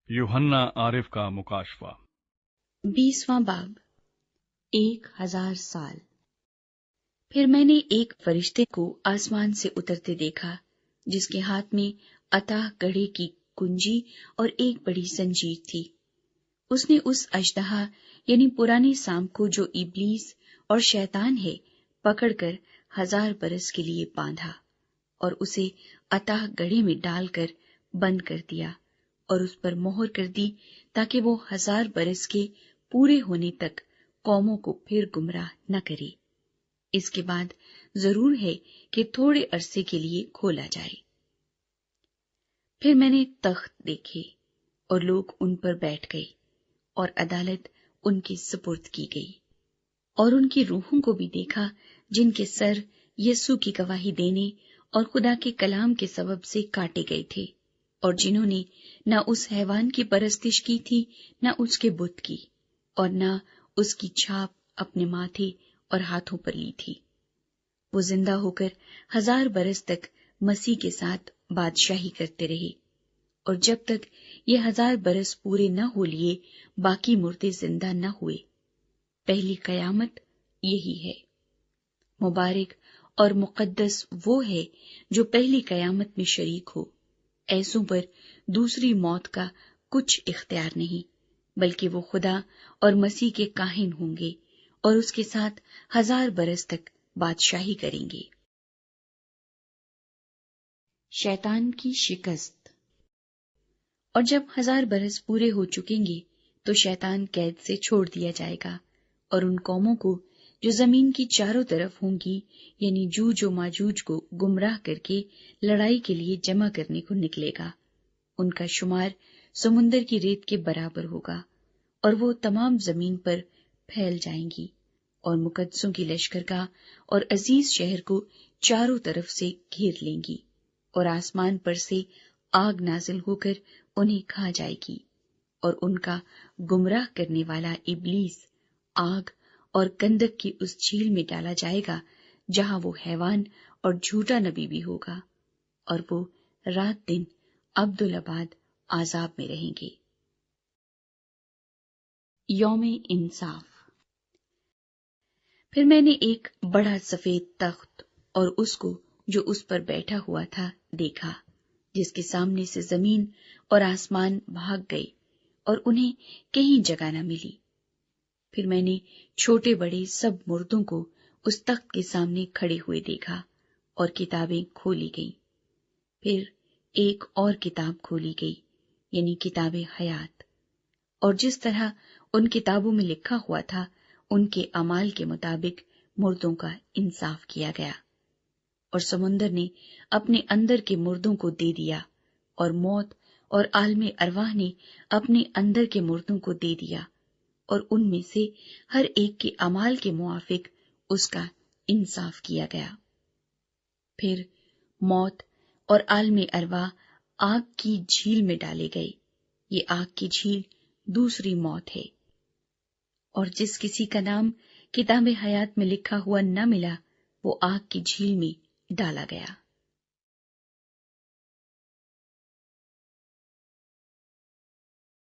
یوحنا عارف کا مکاشفہ 20واں باب 1000 سال۔ پھر میں نے ایک فرشتے کو آسمان سے اترتے دیکھا جس کے ہاتھ میں اتاہ گڑھے کی کنجی اور ایک بڑی زنجیر تھی۔ اس نے اس اژدہا یعنی پرانے سام کو جو ابلیس اور شیطان ہے پکڑ کر 1000 برس کے لیے باندھا اور اسے اتاہ گڑھے میں ڈال کر بند کر دیا اور اس پر مہر کر دی تاکہ وہ 1000 برس کے پورے ہونے تک قوموں کو پھر گمراہ نہ کرے۔ اس کے بعد ضرور ہے کہ تھوڑے عرصے کے لیے کھولا جائے۔ پھر میں نے تخت دیکھے اور لوگ ان پر بیٹھ گئے اور عدالت ان کے سپرد کی گئی، اور ان کی روحوں کو بھی دیکھا جن کے سر یسوع کی گواہی دینے اور خدا کے کلام کے سبب سے کاٹے گئے تھے، اور جنہوں نے نہ اس حیوان کی پرستش کی تھی نہ اس کے بت کی، اور نہ اس کی چھاپ اپنے ماتھے اور ہاتھوں پر لی تھی۔ وہ زندہ ہو کر 1000 برس تک مسیح کے ساتھ بادشاہی کرتے رہے، اور جب تک یہ 1000 برس پورے نہ ہو لیے باقی مردے زندہ نہ ہوئے۔ پہلی قیامت یہی ہے۔ مبارک اور مقدس وہ ہے جو پہلی قیامت میں شریک ہو۔ ایسوں پر دوسری موت کا کچھ اختیار نہیں، بلکہ وہ خدا اور مسیح کے کاہن ہوں گے اور اس کے ساتھ 1000 برس تک بادشاہی کریں گے۔ شیطان کی شکست۔ اور جب 1000 برس پورے ہو چکیں گے تو شیطان قید سے چھوڑ دیا جائے گا، اور ان قوموں کو جو زمین کی چاروں طرف ہوں گی یعنی جوج و ماجوج کو گمراہ کر کے لڑائی کے لیے جمع کرنے کو نکلے گا۔ ان کا شمار سمندر کی ریت کے برابر ہوگا، اور وہ تمام زمین پر پھیل جائیں گی اور مقدسوں کی لشکرگاہ اور عزیز شہر کو چاروں طرف سے گھیر لیں گی، اور آسمان پر سے آگ نازل ہو کر انہیں کھا جائے گی، اور ان کا گمراہ کرنے والا ابلیس آگ اور گندک کی اس جھیل میں ڈالا جائے گا جہاں وہ حیوان اور جھوٹا نبی بھی ہوگا، اور وہ رات دن ابدالآباد عذاب میں رہیں گے۔ یوم انصاف۔ پھر میں نے ایک بڑا سفید تخت اور اس کو جو اس پر بیٹھا ہوا تھا دیکھا، جس کے سامنے سے زمین اور آسمان بھاگ گئے اور انہیں کہیں جگہ نہ ملی۔ پھر میں نے چھوٹے بڑے سب مردوں کو اس تخت کے سامنے کھڑے ہوئے دیکھا، اور کتابیں کھولی گئیں۔ پھر ایک اور کتاب کھولی گئی یعنی کتاب حیات، اور جس طرح ان کتابوں میں لکھا ہوا تھا ان کے اعمال کے مطابق مردوں کا انصاف کیا گیا۔ اور سمندر نے اپنے اندر کے مردوں کو دے دیا، اور موت اور عالم ارواح نے اپنے اندر کے مردوں کو دے دیا، اور ان میں سے ہر ایک کے اعمال کے موافق اس کا انصاف کیا گیا۔ پھر موت اور عالم ارواح آگ کی جھیل میں ڈالے گئے۔ یہ آگ کی جھیل دوسری موت ہے۔ اور جس کسی کا نام کتاب حیات میں لکھا ہوا نہ ملا وہ آگ کی جھیل میں ڈالا گیا۔